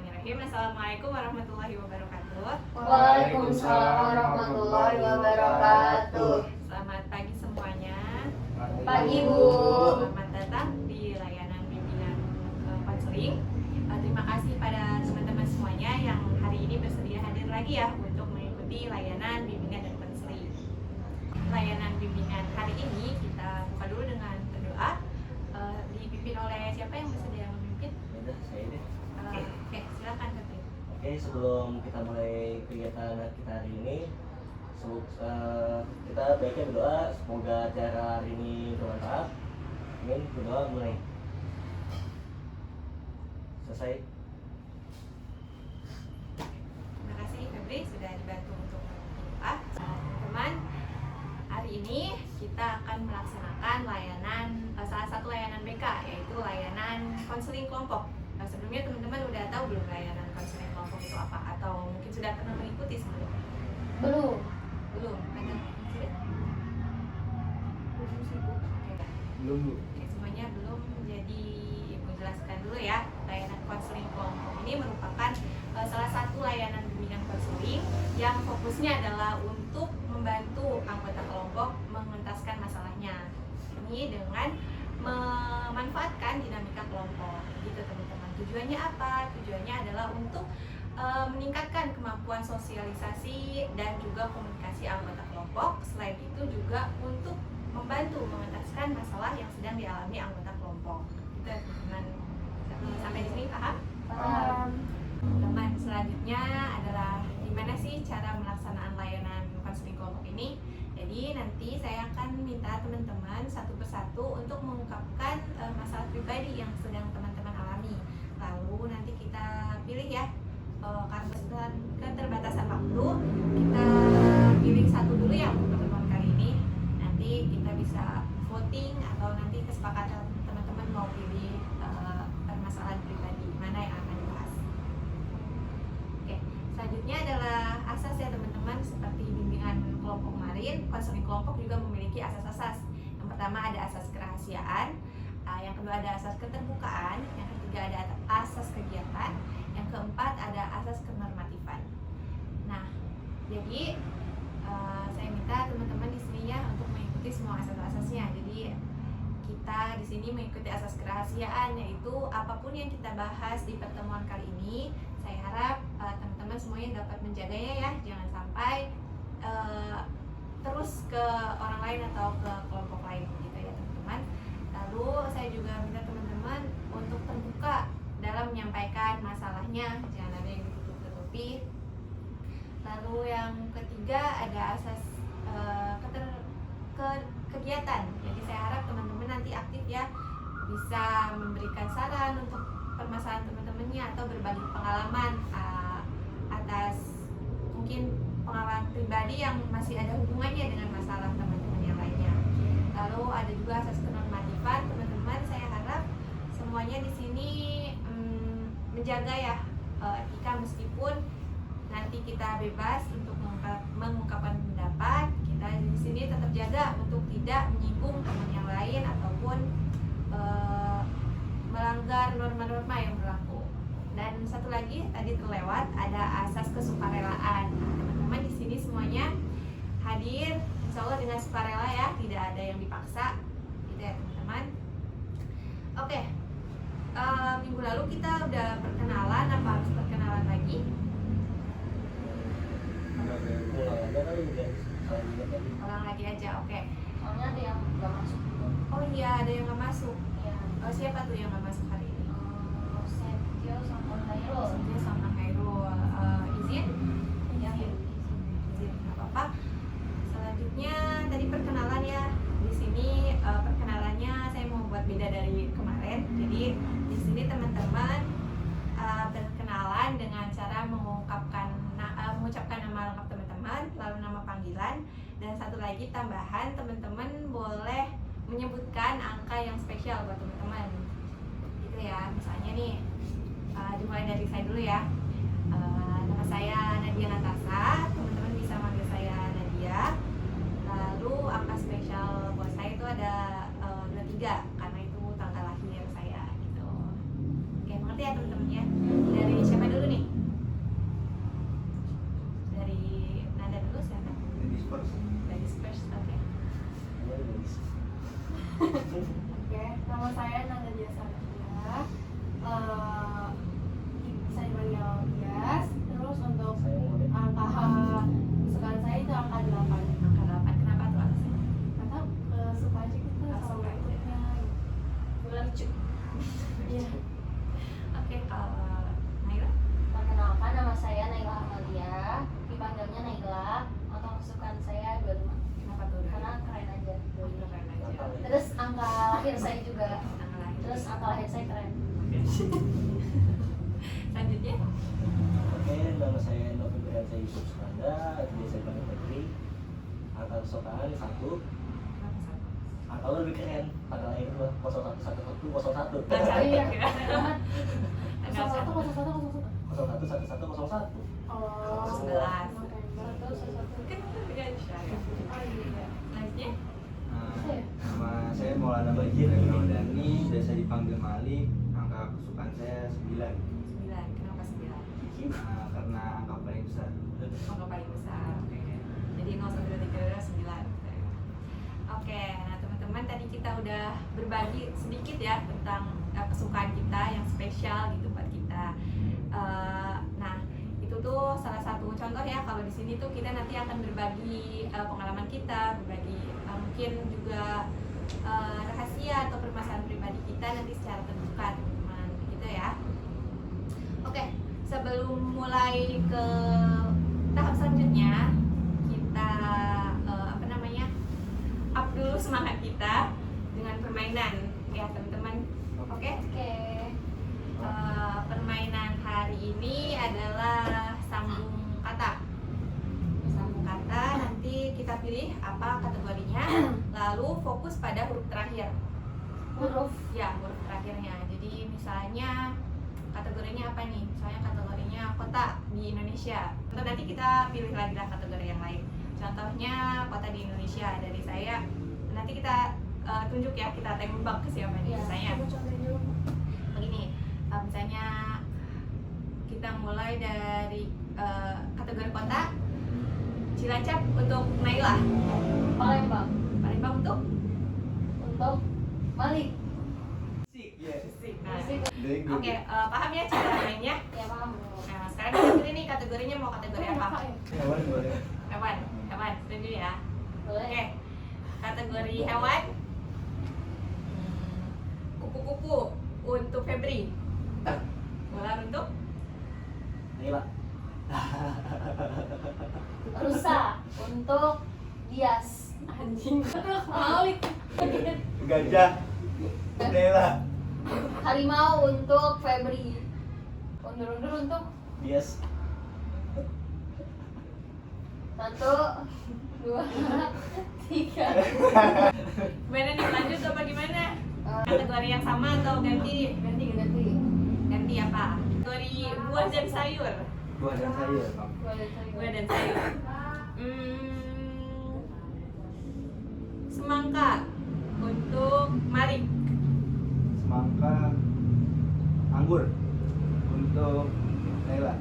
Bismillahirrahmanirrahim. Assalamualaikum warahmatullahi wabarakatuh. Waalaikumsalam warahmatullahi wabarakatuh. Selamat pagi semuanya. Pagi, Bu. Selamat datang di layanan bimbingan konseling. Terima kasih pada teman-teman semuanya yang hari ini bersedia hadir lagi ya untuk mengikuti layanan bimbingan dan konseling. Layanan bimbingan hari ini kita buka dulu dengan berdoa. Dipimpin oleh siapa yang bersedia memimpin? Udah, saya deh. Oke, silakan Katrin. Oke, sebelum kita mulai kegiatan kita hari ini, kita baiknya berdoa semoga acara hari ini bermanfaat. Amin. Berdoa mulai. Selesai. Terima kasih Febri sudah dibantu untuk berdoa. Teman-teman, hari ini kita akan melaksanakan layanan salah satu layanan BK, yaitu layanan konseling kelompok. Sebelumnya teman-teman udah tahu belum layanan konseling kelompok itu apa, atau mungkin sudah pernah mengikuti sebelumnya? Belum. Belum. Ada sudah? Belum sibuk. Oke. Belum. Oke, semuanya belum. Jadi Ibu jelaskan dulu ya. Layanan konseling kelompok ini merupakan salah satu layanan bimbingan konseling yang fokusnya adalah untuk membantu anggota kelompok mengentaskan masalahnya. Ini dengan memanfaatkan dinamika kelompok, gitu teman-teman. Tujuannya apa? Tujuannya adalah untuk meningkatkan kemampuan sosialisasi dan juga komunikasi anggota kelompok. Selain itu juga untuk membantu mengentaskan masalah yang sedang dialami anggota kelompok. Gitu teman-teman. Sampai di sini paham? Paham. Teman selanjutnya adalah gimana sih cara melaksanaan layanan konseling kelompok ini. Jadi nanti saya akan minta teman-teman satu persatu untuk mengungkapkan masalah pribadi yang sedang teman-teman alami. Lalu nanti kita pilih ya, karena keterbatasan waktu, kita pilih satu dulu ya untuk pertemuan kali ini. Nanti kita bisa voting atau nanti kesepakatan teman-teman mau pilih permasalahan pribadi mana yang akan dibahas. Oke, selanjutnya adalah asas ya teman-teman. Seperti bimbingan kelompok kemarin, konseling kelompok juga memiliki asas-asas. Yang pertama ada asas kerahasiaan, yang kedua ada asas keterbukaan, yang ketiga ada asas kegiatan, yang keempat ada asas kenormatifan. Nah, jadi saya minta teman-teman di sini ya untuk mengikuti semua asas-asasnya. Jadi kita di sini mengikuti asas kerahasiaan, yaitu apapun yang kita bahas di pertemuan kali ini, saya harap teman-teman semuanya dapat menjaganya ya, jangan sampai terus ke orang lain atau ke kelompok lain gitu ya teman-teman. Lalu saya juga minta teman-teman untuk terbuka dalam menyampaikan masalahnya, jangan ada yang ditutup-tutupi. Lalu yang ketiga ada asas kegiatan. Jadi saya harap teman-teman nanti aktif ya, bisa memberikan saran untuk permasalahan teman-temannya atau berbagi pengalaman atas mungkin pengalaman pribadi yang masih ada hubungannya dengan masalah teman-teman yang lainnya. Lalu ada juga asas kenormatifan, teman-teman. Saya harap semuanya di sini menjaga ya etika, meskipun nanti kita bebas untuk mengungkapkan pendapat, kita di sini tetap jaga untuk tidak menyinggung teman yang lain ataupun melanggar norma-norma yang berlaku. Dan satu lagi tadi terlewat, ada asas kesukarelaan. Teman-teman di sini semuanya hadir insya Allah dengan sukarela ya, tidak ada yang dipaksa gitu ya teman-teman. Oke, minggu lalu kita udah perkenalan, apa harus perkenalan lagi? Ulang lagi aja, oke. Soalnya ada yang nggak masuk. Oh iya, ada yang nggak masuk. Ya. Siapa tuh yang nggak masuk hari ini? Setio sama Khairul. Dia sama Khairul. Izin? Ya. Izin, nggak apa-apa. Selanjutnya tadi perkenalan ya. Di sini perkenalannya saya mau buat beda dari kemarin. Jadi di sini teman-teman berkenalan dengan cara mengucapkan nama lengkap teman-teman, lalu nama panggilan, dan satu lagi tambahan, teman-teman boleh menyebutkan angka yang spesial buat teman-teman. Gitu ya. Misalnya nih, dimulai dari saya dulu ya. Nama saya Nadia Natasha, teman-teman bisa manggil saya Nadia. Lalu angka spesial buat saya itu ada 23, karena itu tanggal lahir saya gitu. Oke, mengerti ya teman-teman ya? Dari siapa dulu first. Ladies first, oke. Oke, nama saya Nanda Diasartia. Bisa dipanggil Dias. Terus untuk angka kesukaan saya itu angka 8. Angka 8, kenapa tuh alasannya? Karena suka aja gitu Suka sama aja. ikutnya. Lucu. Iya. Oke, kalau Naila? Perkenalkan, nama saya Naila Amalia. Dipanggilnya Naila. Angka kesukaan saya 25. Kenapa tuh? Karena keren aja. keren aja. Terus angka lahir saya juga. Angka lahir. Terus angka lahir saya keren. Selanjutnya? Oke, nama saya Novi Briansa Yusuf Sukanda, biasa dipanggil Febri. Angka kesukaan 1. Kenapa satu? Angka lo lebih keren. Angka lahir lo 011101. Iya, Kira. keren banget. 01, 01, 01. 011101. Oh, 11. November tuh 01. Kan beda ya. Oh iya. Selanjutnya? Nama saya Maulana Bajir Ramadhani, biasa dipanggil Malik. Angka kesukaan saya 9. 9. Kenapa 9? Karena angka paling besar. Angka paling besar. Oke. Jadi 0 sampai 23 9. Oke, nah teman-teman tadi kita udah berbagi sedikit ya tentang kesukaan kita yang spesial gitu buat kita. Nah, itu tuh salah satu contoh ya kalau di sini tuh kita nanti akan berbagi pengalaman kita, berbagi mungkin juga rahasia atau permasalahan pribadi kita nanti secara terbuka teman-teman gitu ya. Oke, sebelum mulai ke tahap selanjutnya kita up dulu semangat kita dengan permainan ya teman-teman. Oke. Oke. Permainan hari ini adalah sambung kata. Sambung kata, nanti kita pilih apa kategorinya, lalu fokus pada huruf terakhir. Huruf. Ya, huruf terakhirnya. Jadi misalnya kategorinya apa nih? Misalnya kategorinya kota di Indonesia. Atau nanti kita pilih lagi lah kategori yang lain. Contohnya kota di Indonesia dari saya. Nanti kita tunjuk ya, kita tembak ke siapa nih misalnya. Coba contohin dulu. Begini, misalnya kita mulai dari kategori kota. Cilacap untuk Naila. Palembang. Palembang untuk Untuk Malik. Sik, ya. Nah, Very good. oke, paham ya cara mainnya? Ya paham. Nah, sekarang kita pilih nih kategorinya mau kategori apa? Hewan boleh. Hewan, hewan, setuju ya? Boleh. Oke, kategori hewan. Kupu-kupu untuk Febri. Ular untuk Naila. Rusa untuk Dias. anjing. Malik. Gajah. Nela. Harimau untuk Febri. Undur-undur untuk Bias. 1, 2, 3. Gimana nih, lanjut apa gimana? Kategori yang sama atau ganti? Ganti apa? Kategori buah dan sayur. Buah dan sayur. Buah dan sayur. Semangka untuk Malik. Semangka. Anggur untuk Nela.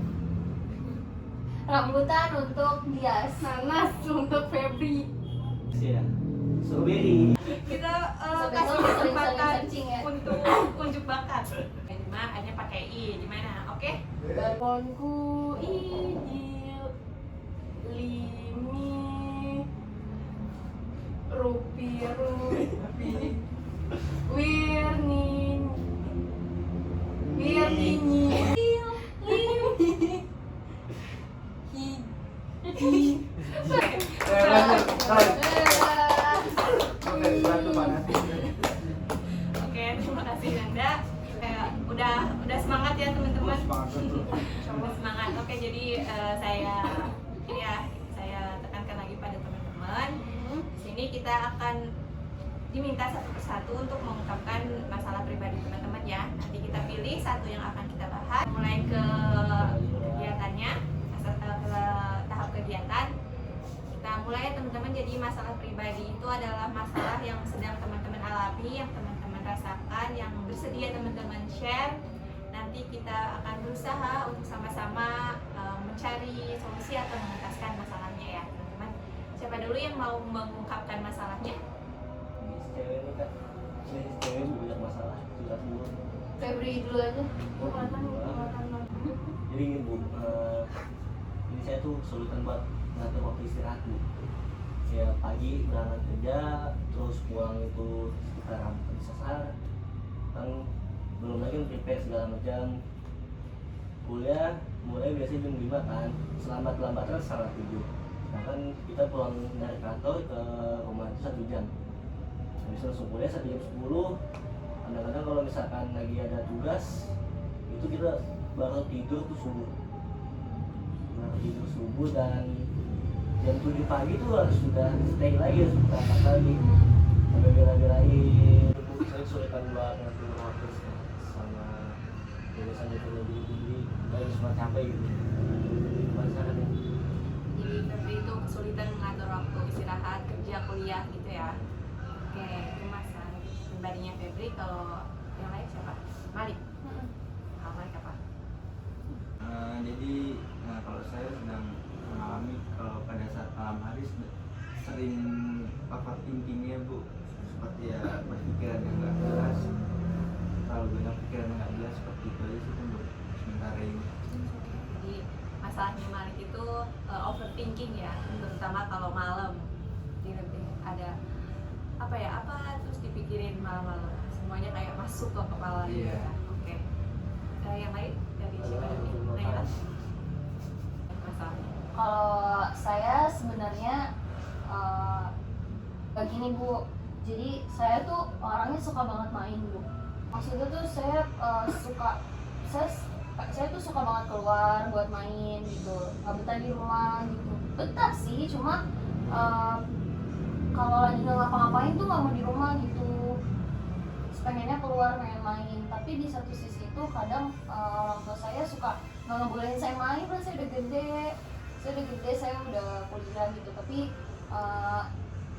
Rambutan untuk Dias. Nanas untuk Febri. Ya. Strawberry. Kita Sampai kasih sering kesempatan searching ya. untuk unjuk bakat. Cuma hanya pakai i, gimana? Oke? Balkonku idil limi rupi wirni wirni Oke, terima kasih Nanda. Udah semangat ya teman-teman. Coba semangat. Oke, jadi saya tekankan lagi pada teman-teman. Di sini kita akan diminta satu persatu untuk mengungkapkan masalah pribadi teman-teman ya. Nanti kita pilih satu yang akan kita bahas. Mulai ke kegiatannya, ke tahap kegiatan. Kita mulai ya teman-teman. Jadi masalah pribadi itu adalah masalah yang sedang teman-teman alami, yang teman-teman rasakan, yang bersedia teman-teman share. Nanti kita akan berusaha untuk sama-sama mencari solusi atau mengentaskan masalahnya ya teman-teman. Siapa dulu dulu yang mau mengungkapkan masalahnya. Ini si cewek ini kan, ini si cewek banyak masalah, curhat dulu. Febri dulu aja. Kelihatan. Jadi gini Bu, ini saya tuh kesulitan buat ngatur waktu istirahat Bu. Ya pagi berangkat kerja, terus pulang itu sekitar hampir sasar, kan belum lagi prepare segala macam. Kuliah mulai biasanya jam 5 kan, selambat-lambatnya setengah 7. Sedangkan kita pulang dari kantor ke rumah itu 1 jam. Habis langsung kuliah 1 jam 10. Kadang-kadang kalau misalkan lagi ada tugas, itu kita baru tidur tuh subuh. Baru tidur subuh dan jam 7 pagi tuh harus sudah stay lagi, harus berangkat lagi. Sampai bela-belain. Saya kesulitan banget ngatur waktu sama tulisan itu lebih dari semua capek gitu. Masalahnya. Jadi Febri itu kesulitan mengatur waktu istirahat, kerja, kuliah gitu ya. Oke, itu masalah pribadinya Febri. Kalau yang lain siapa? Malik. Kalau Malik apa? Jadi kalau saya sedang mengalami kalau pada saat malam hari sering overthinkingnya Bu, seperti ya berpikiran yang nggak jelas, terlalu banyak pikiran yang nggak jelas, seperti itu aja sih Bu sementara ini. Jadi masalahnya Malik itu overthinking ya, terutama kalau malam. Jadi lebih ada apa terus dipikirin malam-malam, semuanya kayak masuk ke kepala gitu Iya. ya. Oke. Yang lain dari siapa nih? Naila. Masalahnya. Kalau saya sebenarnya begini Bu, jadi saya tuh orangnya suka banget main Bu. Maksudnya tuh saya tuh suka banget keluar buat main gitu, nggak betah di rumah gitu. Betah sih, cuma kalau lagi nggak ngapa-ngapain tuh nggak mau di rumah gitu. Pengennya keluar, pengen main. Tapi di satu sisi tuh kadang orang tua saya suka nggak ngebolehin saya main, kan saya udah gede, saya udah kuliah gitu. Tapi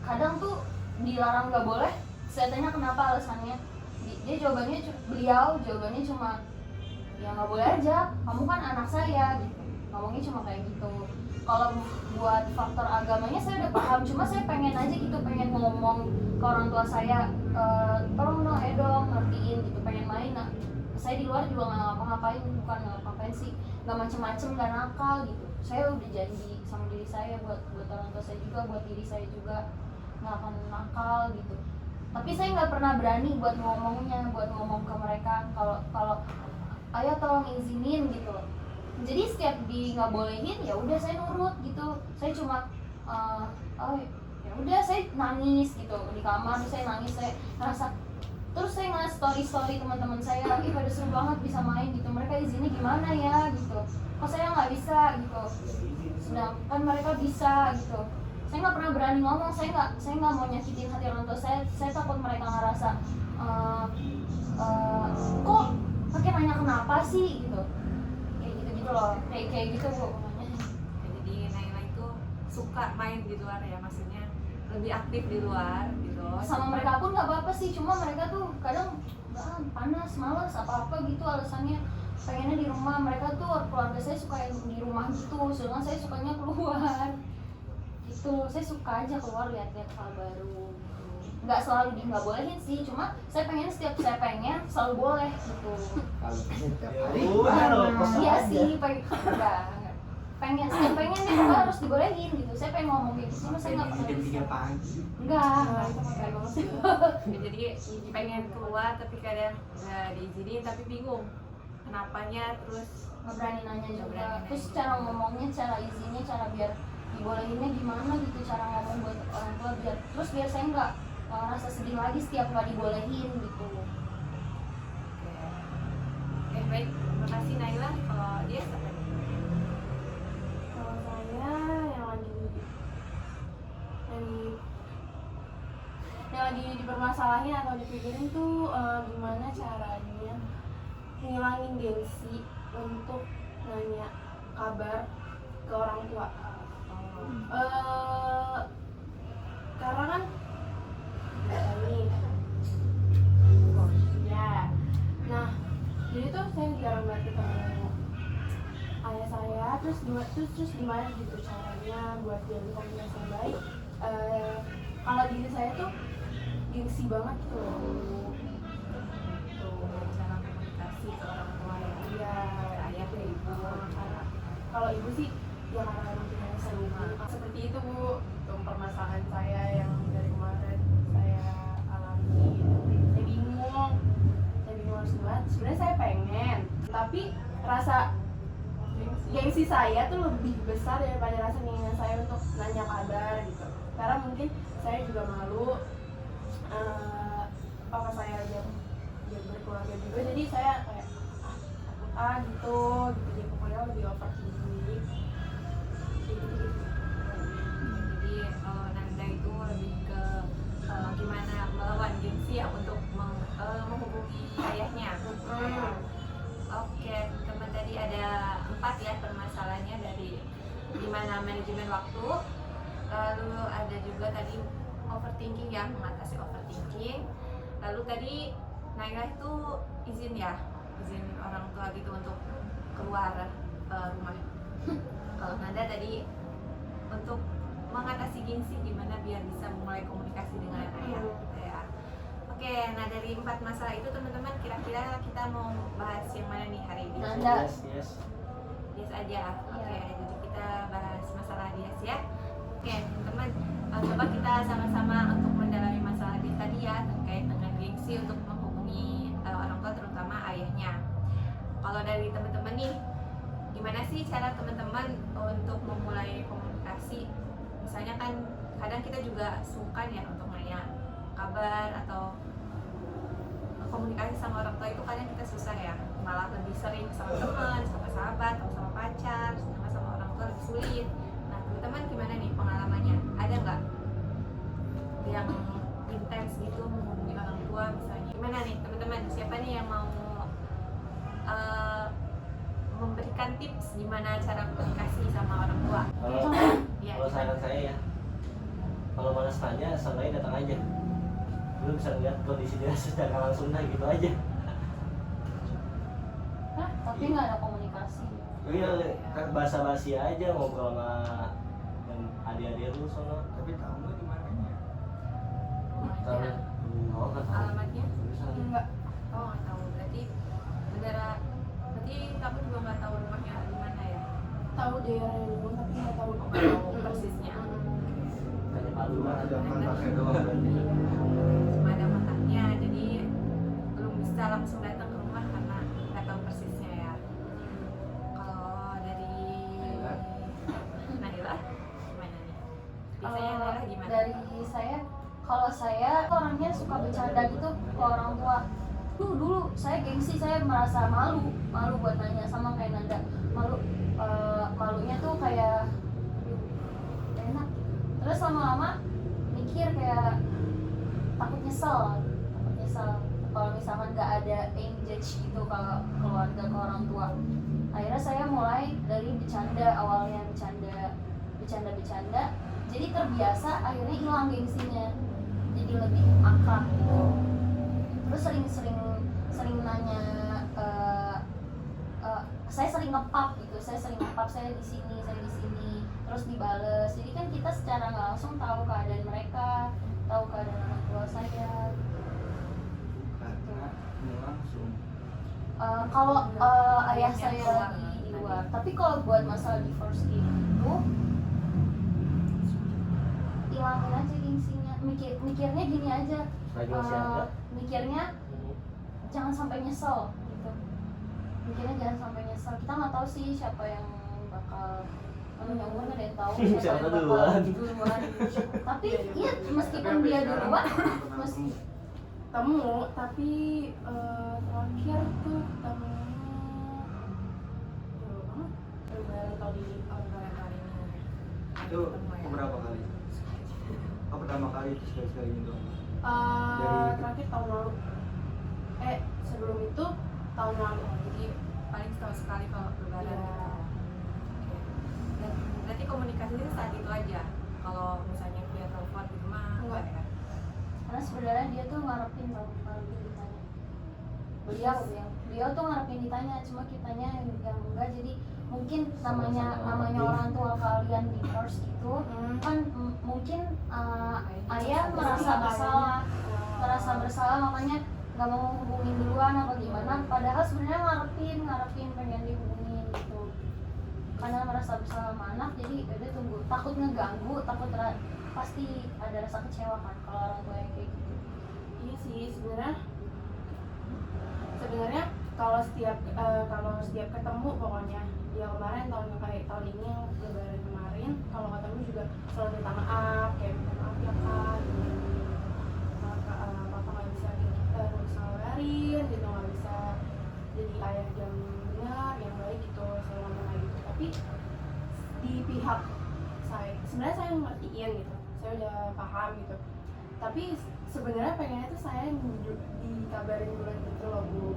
kadang tuh dilarang nggak boleh. Saya tanya kenapa alasannya, beliau jawabannya cuma ya nggak boleh aja, kamu kan anak saya gitu, ngomongnya cuma kayak gitu. Kalau buat faktor agamanya saya udah paham, cuma saya pengen aja gitu, pengen ngomong ke orang tua saya, tolong dong, dong ngertiin gitu, pengen main. Nah, saya di luar juga nggak ngapa-ngapain, bukan nggak ngapa-ngapain sih, nggak macem-macem, nggak nakal gitu. Saya udah janji sama diri saya, buat orang tua saya juga, buat diri saya juga nggak akan nakal gitu. Tapi saya nggak pernah berani buat ngomong ke mereka kalau ayah tolong izinin gitu. Jadi setiap di nggak bolehin ya udah saya nurut gitu. Saya cuma ya udah saya nangis gitu di kamar, saya nangis, saya ngerasa. Terus saya ngeliat story teman-teman saya, pada seru banget bisa main gitu. Mereka izinnya gimana ya gitu. Kok saya nggak bisa gitu. Sedangkan mereka bisa gitu. Saya nggak pernah berani ngomong, saya nggak mau nyakitin hati orang tua saya. Saya takut mereka ngerasa kok pakai nanya kenapa sih gitu, kayak gitu loh, kayak gitu Bu. Jadi Naila itu suka main di luar ya, maksudnya lebih aktif di luar gitu. Sama mereka pun nggak apa-apa sih, cuma mereka tuh kadang panas, malas, apa gitu alasannya, pengennya di rumah. Mereka tuh keluarga saya suka yang di rumah gitu, sedangkan saya sukanya keluar gitu. Saya suka aja keluar, lihat-lihat hal baru. Nggak selalu nggak bolehin sih, cuma saya pengen setiap saya pengen selalu boleh gitu. Kalau tiap Ya hari udah loh, pas Iya aja. sih, pengen setiap pengen deh, harus dibolehin gitu. Saya pengen ngomong gitu, cuma saya nggak pernah jam bisa. 3 pagi. Enggak. Jadi pengen keluar tapi kadang nggak diizinin, tapi bingung kenapanya, terus Nggak berani nanya Nggak juga. berani Terus nanya. cara ngomongnya, cara izinnya, cara biar dibolehinnya gimana gitu, cara ngomong buat orang tua biar saya nggak rasa sedih lagi setiap nggak dibolehin gitu. Oke, baik, terima kasih Naila. Kalau dia siapa nih? Kalau saya yang lagi dipermasalahin atau dipikirin tuh gimana caranya ngilangin gengsi untuk nanya kabar ke orang tua. Karena kan nih ya, nah jadi tuh saya jarang banget ketemu ayah saya. Terus gimana gitu caranya buat jalin komunikasi yang baik banget gitu loh. Tuh, cara komunikasi ke orang tua ya. Iya, Ke ayah ke ibu. karena kalau ibu sih ya karena mungkin sering seperti itu Bu, untuk permasalahan saya yang dari kemarin saya alami gitu. Saya bingung harus gimana. Sebenarnya saya pengen, tapi rasa gengsi saya tuh lebih besar daripada rasa keinginan saya untuk nanya kabar gitu. Karena mungkin saya juga malu, papa saya aja berkeluarga juga, jadi saya kayak takut gitu jadi pokoknya lebih overthinking gitu. Jadi Nanda itu lebih ke gimana melawan gengsi ya untuk menghubungi ayahnya. Oke, teman tadi ada 4 ya permasalahannya, dari gimana manajemen waktu, lalu ada juga tadi overthinking ya, mengatasi overthinking, lalu tadi Naila itu izin orang tua gitu untuk keluar rumah. Kalau Nanda tadi untuk mengatasi gengsi gimana biar bisa mulai komunikasi dengan ayah gitu ya. Oke, nah dari 4 masalah itu teman-teman kira-kira kita mau bahas yang mana nih hari ini? Nanda. Yes. Yes aja. Oke, Iya. jadi kita bahas masalah Dias ya. Oke, teman-teman, coba kita sama-sama untuk mendalami masalah Dias tadi ya, terkait dengan gengsi untuk menghubungi orang tua, terutama ayahnya. Kalau dari teman-teman nih, gimana sih cara teman-teman untuk memulai komunikasi? Misalnya kan kadang kita juga sungkan ya untuk nanya kabar atau komunikasi sama orang tua, itu kadang kita susah ya, malah lebih sering sama teman, sama sahabat, atau sama pacar, sedangkan sama orang tua lebih sulit. Nah teman-teman gimana nih pengalamannya? Ada nggak yang intens gitu menghubungi orang tua misalnya? Gimana nih teman-teman? Siapa nih yang mau memberikan tips gimana cara komunikasi sama orang tua? Ya, Kalau saran saya ya, kalau malas tanya, seenggaknya datang aja. Lu bisa lihat kondisi dia secara langsung gitu aja. Hah? Tapi nggak ada komunikasi. Iya, basa-basi aja ngobrol sama adik-adik lu sono. Tapi tahu nggak di mananya? Tahu? Oh, nggak tahu. Alamatnya? Enggak, Oh nggak tahu. Berarti kamu juga nggak tahu rumahnya di mana ya? tahu daerah dulu tapi nggak tahu Persisnya. Tanya Pak Lurah Cuma ada aja. kontaknya doang berarti. Cuma ada kontaknya, jadi belum bisa langsung datang ke rumah karena nggak tahu persisnya ya. Kalau dari Naila gimana nih? Biasanya Naila gimana? Dari saya, kalau saya orangnya suka bercanda gitu ke orang tua. Dulu saya gengsi, saya merasa malu buat nanya, sama kayak Nanda, malunya tuh kayak aduh, gak enak. Terus lama-lama mikir kayak takut nyesel kalau misalkan nggak ada engage gitu kalau keluarga ke orang tua. Akhirnya saya mulai dari bercanda, awalnya bercanda, jadi terbiasa, akhirnya hilang gengsinya, jadi lebih akrab gitu. Terus sering nanya, saya sering ngepap gitu, saya di sini, terus dibales. Jadi kan kita secara nggak langsung tahu keadaan mereka, tahu keadaan orang tua saya. Karena mau langsung. Kalau ayah saya lagi di luar, tapi kalau buat masalah divorce gitu, hilangin aja gengsinya. Mikirnya gini aja, Lagi masih ada. mikirnya jangan sampai nyesel gitu. Mikirnya jangan sampai nyesel. Kita nggak tahu sih siapa yang bakal namanya umur, nggak ada yang tahu Siapa yang bakal duluan. duluan. Tapi iya, meskipun dia duluan, meski temu, tapi terakhir tuh temu lebaran tahun ini. Lebaran kali ini. Itu beberapa kali? Oh, pertama kali itu sekali gitu. Terakhir tahun lalu. Sebelum itu tahun lalu. Jadi Paling setahun sekali kalau lebaran. Iya. Oke. Dan berarti komunikasinya saat itu aja. Kalau misalnya via telepon gitu mah Enggak. ya. karena sebenarnya dia tuh ngarepin tau kalau dia ditanya. Beliau tuh ngarepin ditanya, cuma kitanya yang enggak. Jadi mungkin namanya orang tua kalian divorce gitu kan, mungkin ayah merasa bersalah merasa bersalah makanya nggak mau hubungin duluan apa gimana, padahal sebenarnya ngarepin pengen dihubungin gitu, karena merasa bersalah sama anak jadi udah tunggu, takut ngeganggu, pasti ada rasa kecewa kan kalau orang tua yang kayak gitu. Iya sih, sebenarnya kalau setiap ketemu pokoknya ya kemarin tahun ini yang lebaran kemarin kalau ketemu juga selalu minta maaf, kayak minta maaf ya kak, papa nggak bisa ngabarin gitu, nggak bisa jadi ayah yang benar yang baik gitu, selalu ngomong kayak gitu. Tapi di pihak saya sebenarnya saya ngertiin gitu, saya udah paham gitu, tapi sebenarnya pengennya tuh saya dikabarin duluan gitu loh Bu,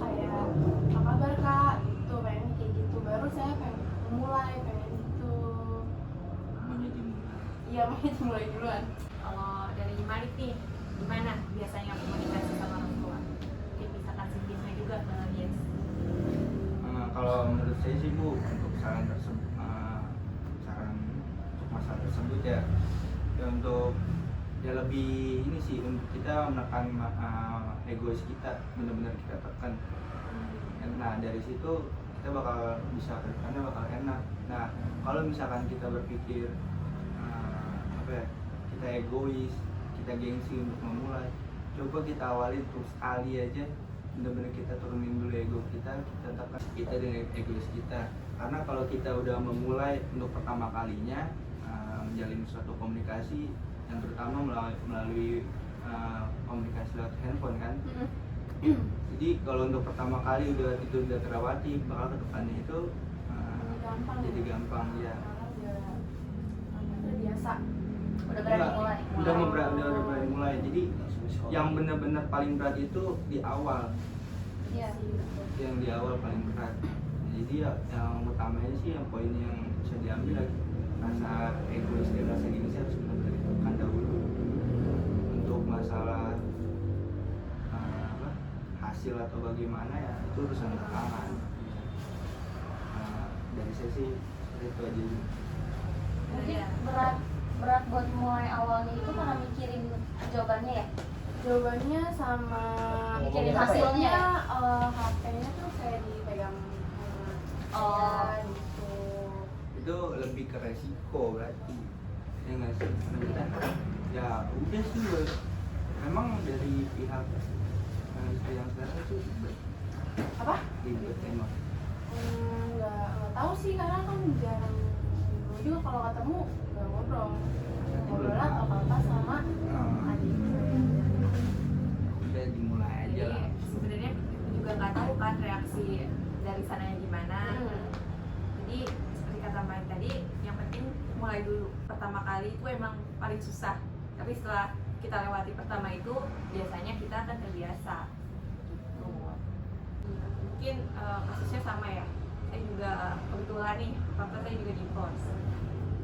kayak apa kabar kak gitu, pengen kayak gitu, baru saya pengen gitu. Maunya dimulai. Iya, mau dimulai duluan. Kalau dari Malik nih, gimana biasanya komunikasi sama orang tua? Mungkin bisa kasih tipsnya juga ke Yes. Kalau menurut saya sih Bu, untuk saran untuk masalah tersebut ya untuk ya lebih ini sih, untuk kita menekan egois kita, benar-benar kita tekan. Nah dari situ kita bakal bisa ke depannya bakal enak. Nah kalau misalkan kita berpikir kita egois, kita gengsi untuk memulai, coba kita awali untuk sekali aja, benar-benar kita turunin dulu ego kita tekan kita dengan egois kita. Karena kalau kita udah memulai untuk pertama kalinya menjalin suatu komunikasi yang terutama melalui komunikasi lewat handphone kan. Jadi kalau untuk pertama kali itu udah terawati, bakal ke depannya itu Gampang. jadi gampang ya. Karena udah biasa. Udah berani mulai. Udah berani mulai. Jadi yang benar-benar paling berat itu di awal. Iya. Yang di awal paling berat. Jadi ya, yang utamanya sih yang poin yang bisa diambil lagi, rasa egois dan rasa gengsi harus benar-benar ditekan dahulu. Untuk masalah hasil atau bagaimana ya itu urusan belakangan. Dari saya sih itu aja. Mungkin berat buat mulai awalnya itu karena mikirin jawabannya ya. Jawabannya sama Mikirin hasilnya ya? HP-nya tuh kayak dipegang Oh. saya gitu. Itu lebih ke resiko berarti ya nggak sih. Ya udah sih memang dari pihak istri yang sekarang itu ribet. Apa? Ribet emang. Nggak tahu sih, karena kan jarang juga kalau ketemu nggak ngobrol apa-apa sama adik. Udah dimulai aja Jadi lah. sebenarnya juga nggak tahu kan reaksi dari sananya gimana. Jadi seperti kata Mbak tadi, yang penting mulai dulu. Pertama kali itu emang paling susah, tapi setelah kita lewati pertama itu biasanya kita akan terbiasa gitu. Mungkin kasusnya sama ya, saya juga kebetulan nih papa saya juga divorce.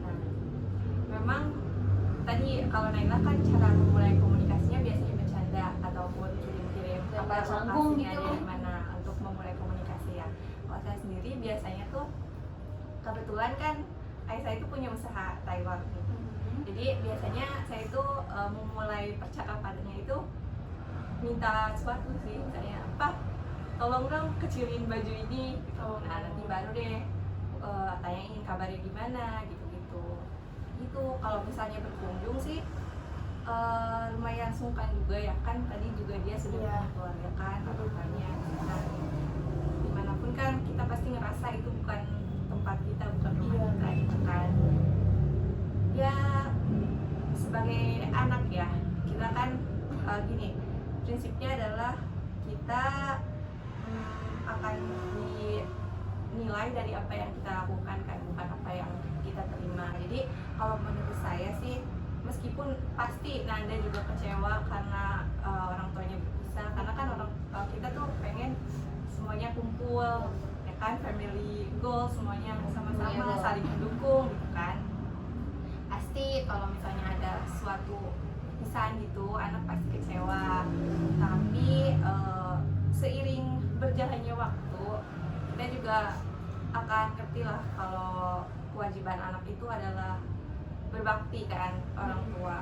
Nah memang tadi kalau Naila kan cara memulai komunikasinya biasanya bercanda ataupun kirim-kirim Gambar apa canggung lokasinya gitu. di mana untuk memulai komunikasi ya. Kalau saya sendiri biasanya tuh kebetulan kan ayah saya itu punya usaha Taiwan. Jadi biasanya saya itu memulai percakapannya itu minta sesuatu sih, misalnya apa, tolong dong kecilin baju ini gitu. Nah nanti baru deh tanyain kabarnya gimana gitu-gitu. Itu kalau misalnya berkunjung sih lumayan sungkan juga ya kan, tadi juga dia sudah punya keluarga kan, bapaknya. Nah dimanapun kan kita pasti ngerasa itu bukan tempat kita, bukan rumah kita gitu kan. Ya sebagai anak ya, kita kan gini, prinsipnya adalah kita akan dinilai dari apa yang kita lakukan kan, bukan apa yang kita terima. Jadi kalau menurut saya sih, meskipun pasti Nanda juga kecewa karena orang tuanya berpisah, karena kan kita tuh pengen semuanya kumpul ya kan, family goal, semuanya sama-sama saling mendukung gitu kan. Pasti kalau misalnya ada suatu pisahan gitu, anak pasti kecewa. Tapi seiring berjalannya waktu, kita juga akan ngerti lah kalau kewajiban anak itu adalah berbakti kan orang tua.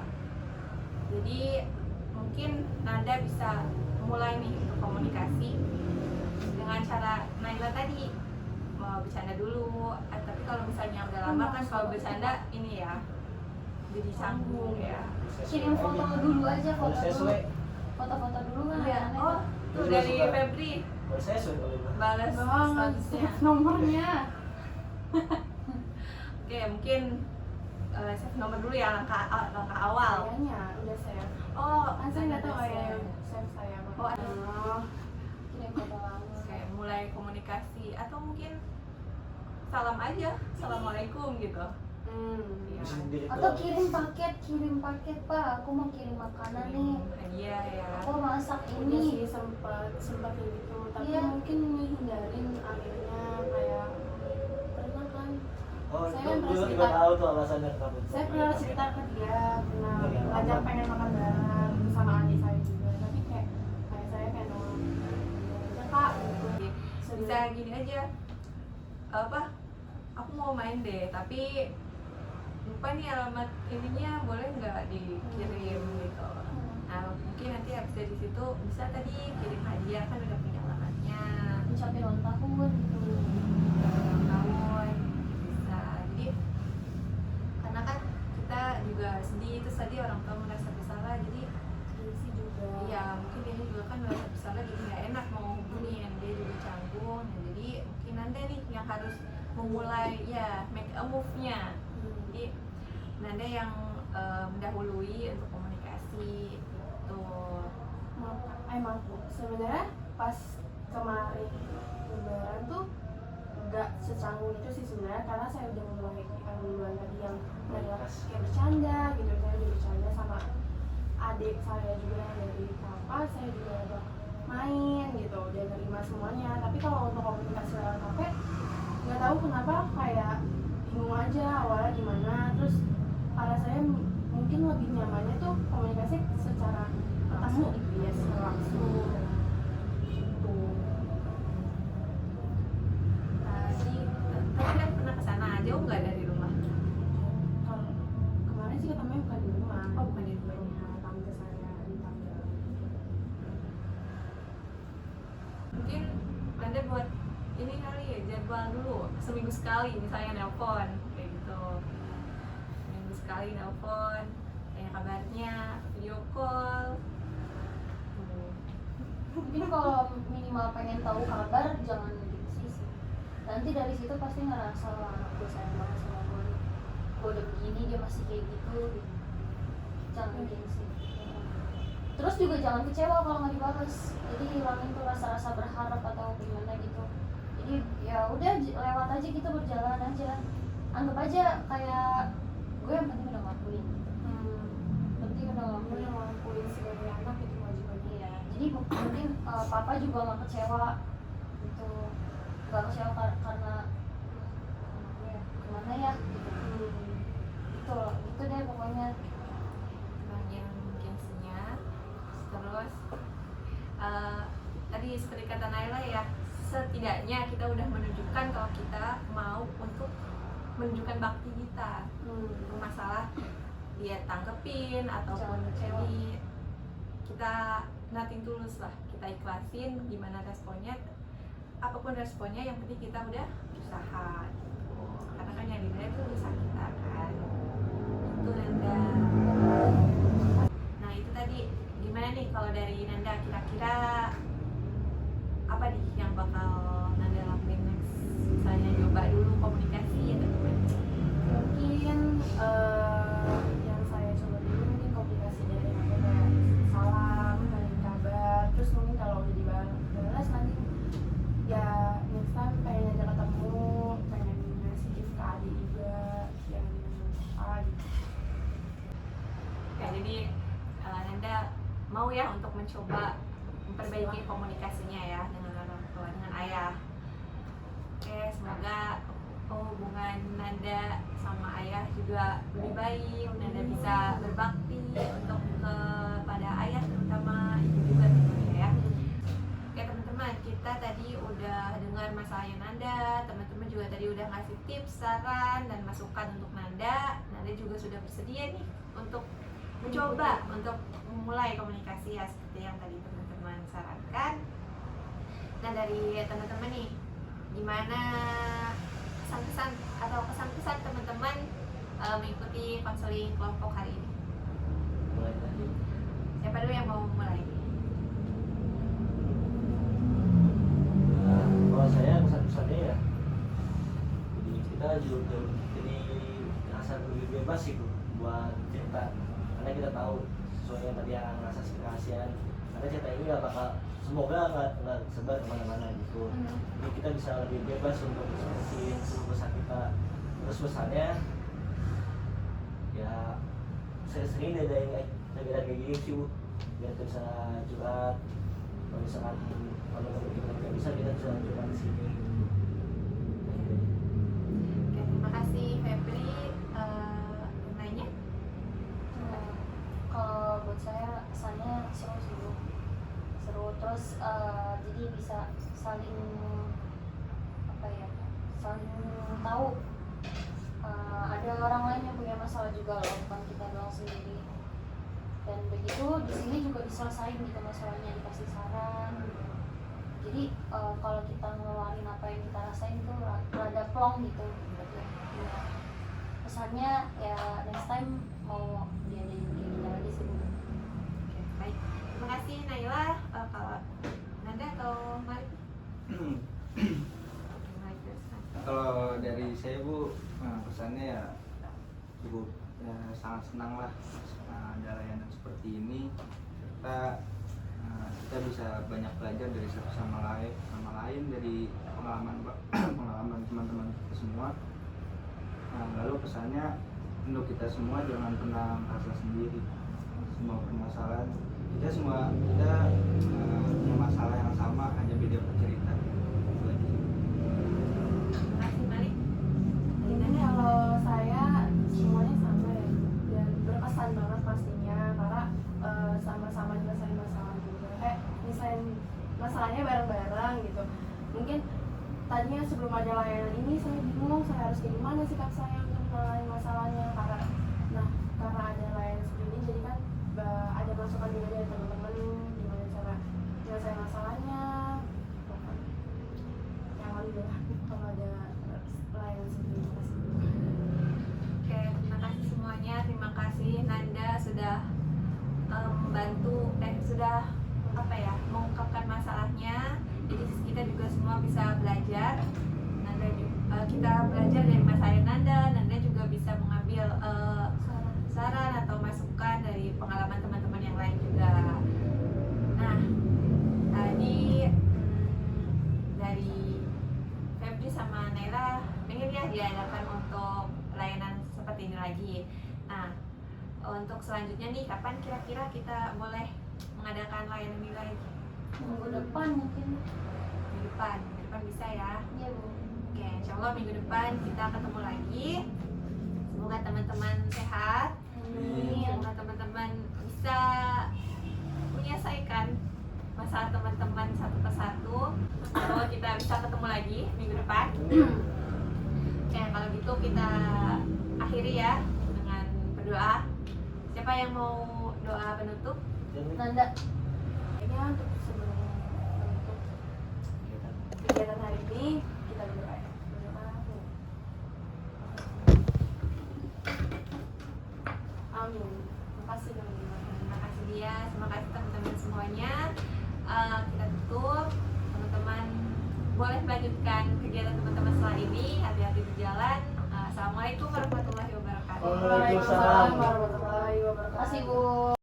Jadi mungkin Nanda bisa mulai nih untuk komunikasi dengan cara Naila tadi, mau bercanda dulu. Tapi kalau misalnya udah lama kan kalau bercanda ini ya jadi canggung ya. Kirim foto dulu aja, Kalau saya dulu. suwe, Foto-foto dulu kan Iya. aneh-aneh. Oh, tuh Juga dari suka. Febri kalau saya suwe kalau itu. balas banget statusnya. nomornya. Oke, mungkin save nomor dulu ya, langkah awal. Kayaknya udah saya. Oh, Kan saya nggak tahu ada ayah save. save saya apa. Oh, ada. Kirim foto lama. Oke, mulai komunikasi atau mungkin salam aja, assalamualaikum gitu. Iya. Bisa sendiri Atau tuh. kirim paket Pak, aku mau kirim makanan nih, Hadiah ya. aku masak Udah sih ini. sempat kayak gitu, tapi Iya. mungkin ngehindarin akhirnya kayak pernah kan Oh, Saya itu pernah juga cerita. tahu tuh alasannya kenapa. saya pernah cerita ke dia pernah Iya. ngajak pengen makan bareng gitu sama adik saya juga, tapi kayak saya kayak nolak ya kak gitu. Bisa gini aja, apa? Aku mau main deh, tapi lupa nih alamat ininya, boleh nggak dikirim gitu. Nah mungkin nanti habis dari situ bisa tadi kirim hadiah, kan udah punya alamatnya. Ucapin ulang tahun gitu. Ulang tahun bisa. Jadi karena kan kita juga sedih, terus tadi orang tua merasa bersalah, jadi Gengsi juga. iya mungkin dia juga kan merasa bersalah, jadi nggak enak mau hubungin, dia juga canggung. Nah, jadi mungkin Nanda nih yang harus memulai ya make a move-nya. Jadi Nanda yang mendahului untuk komunikasi itu. Emang sebenarnya pas kemarin lebaran tuh nggak secanggung itu sih sebenarnya, karena saya udah mulai duluan tadi yang kayak bercanda gitu, saya udah bercanda sama adik saya juga yang dari papa, saya juga udah main gitu, udah nerima semuanya. Tapi kalau untuk komunikasi lewat HP nggak tahu kenapa kayak bingung aja awalnya gimana. Terus karena saya mungkin lebih nyamannya tuh komunikasi secara ketemu gitu ya, secara langsung gitu. Tadi kan pernah kesana, jauh nggak dari rumah? Kalau kemarin sih ketemunya bukan di rumah. Oh, bukan di rumah. Ya, tante saya di Tangerang. Mungkin Nanda buat ini kali ya, jadwal dulu seminggu sekali misalnya nelpon kayak gitu, seminggu sekali nelpon, tanya kabarnya, video call. Mungkin kalau minimal pengen tahu kabar jangan gengsi sih. Nanti dari situ pasti ngerasa "Wah, anak gue sayang banget sama gue nih. Gue udah begini dia masih kayak gitu. Jangan gengsi. Terus juga jangan kecewa kalau nggak dibalas. Jadi hilangin tuh rasa-rasa berharap atau gimana gitu. Jadi ya udah lewat aja gitu, berjalan aja. Anggap aja kayak gue yang penting udah ngelakuin. Penting udah Gue ngelakuin. yang ngelakuin sebagai anak itu kewajibannya. Iya, jadi mungkin papa juga nggak kecewa gitu, nggak kecewa karena anaknya gimana ya gitu. Itu deh pokoknya. Bagian gengsinya. Terus tadi seperti kata Naila ya, setidaknya kita udah menunjukkan kalau kita mau untuk menunjukkan bakti kita. Masalah dia tanggepin ataupun Jangan kecewa. jadi kita nothing tulus lah, kita ikhlasin gimana responnya, apapun responnya, yang penting kita udah berusaha gitu. Karena kan yang dinilai itu usaha kita kan, itu Nanda. Nah itu tadi gimana nih kalau dari Nanda, kira-kira apa nih yang bakal Nanda lakuin next? Misalnya coba dulu komunikasi atau gimana? Mungkin yang saya coba dulu mungkin komunikasi dari apa, kayak salam, tanya kabar, terus mungkin kalau udah dibalas nanti ya next time pengen aja ketemu, pengen ngasih gift ke adik juga yang apa gitu. Ya, jadi Nanda mau ya untuk mencoba memperbaiki komunikasinya ya dengan orang tua, dengan ayah. Oke, semoga hubungan Nanda sama ayah juga lebih baik, Nanda bisa berbakti untuk kepada ayah, terutama ibu juga tentunya ya. Oke teman-teman, kita tadi udah dengar masalahnya Nanda, teman-teman juga tadi udah ngasih tips, saran, dan masukan untuk Nanda. Nanda juga sudah bersedia nih untuk mencoba untuk memulai komunikasi ya seperti yang tadi teman-teman sarankan. Nah dari teman-teman nih, gimana kesan-kesan atau kesan-kesan teman-teman mengikuti konseling kelompok hari ini? Mulai tadi Siapa dulu yang mau mulai? kalau saya pesan-pesannya ya, jadi kita juga jadi rasa lebih bebas sih buat cerita, karena kita tahu sesuai yang tadi yang rasa kerahasiaan, karena cerita ini nggak bakal, semoga nggak sebar kemana-mana gitu. Jadi kita bisa lebih bebas untuk ekspresiin seluruh pesan kita. Terus pesannya ya sering-sering diadain kegiatan kayak gini sih Bu, biar kita bisa curhat. Kalau misalkan kalau kita nggak bisa, kita bisa curhat di sini. Oke, terima kasih Febri. Yang lainnya? Kalau buat saya kesannya seru sih Bu. Seru, terus jadi bisa saling apa ya, saling tahu ada orang lain yang punya masalah juga loh, bukan kita doang sendiri. Dan begitu di sini juga diselesain gitu masalahnya, dikasih saran. Jadi kalau kita ngeluarin apa yang kita rasain itu rada plong gitu. Ya, pesannya ya next time mau diadain kayak gini lagi sih Bu. Oke, baik. Terima kasih Naila. Kalau Nanda atau Malik? Malik teruskan. Kalau dari saya Bu, pesannya ya cukup ya, sangat senang lah ada layanan seperti ini. Kita bisa banyak belajar dari satu sama lain dari pengalaman teman-teman kita semua. Lalu pesannya untuk kita semua jangan pernah merasa sendiri. Semua permasalahan kita punya masalah yang sama, hanya beda cerita. Terima kasih Malik. Ini kalau saya semuanya sama ya, dan berkesan banget pastinya karena sama-sama nyelesain masalah juga. Nyelesain masalahnya bareng-bareng gitu. Mungkin tadinya sebelum ada layanan ini saya bingung saya harus kayak gimana sikap saya untuk menangani masalahnya, karena ada layanan seperti ini jadi kan ada masukan juga dari teman-teman gimana cara nyelesain masalahnya. Yang alhamdulillah kalau ada layanan seperti ini. Oke, terima kasih semuanya. Terima kasih Nanda sudah membantu sudah mengungkapkan masalahnya. Jadi kita juga semua bisa belajar. Kita belajar dari masalah Nanda juga bisa mengambil saran atau masukan dari pengalaman teman-teman yang lain juga. Nah, tadi dari Febri sama Naila pengen ya diadakan untuk layanan seperti ini lagi. Nah, untuk selanjutnya nih, kapan kira-kira kita boleh mengadakan layanan ini lagi? Minggu depan mungkin. Minggu depan bisa ya? Iya Bu. Oke, insya Allah minggu depan kita ketemu lagi. Semoga teman-teman sehat. Semoga teman-teman bisa menyelesaikan masalah teman-teman satu persatu. Semoga kita bisa ketemu lagi minggu depan. Oke, kalau gitu kita akhiri ya dengan berdoa. Siapa yang mau doa penutup? Nanda. Kayaknya untuk sebelum menutup kegiatan hari ini kita berdoa ya. Amin. Terima kasih teman-teman. Terima kasih dia, terima kasih teman-teman semuanya. Kita tutup. Teman-teman boleh melanjutkan kegiatan teman-teman setelah ini. Hati-hati di jalan. Assalamualaikum warahmatullahi wabarakatuh. Waalaikumsalam. warahmatullahi wabarakatuh. Terima kasih Bu.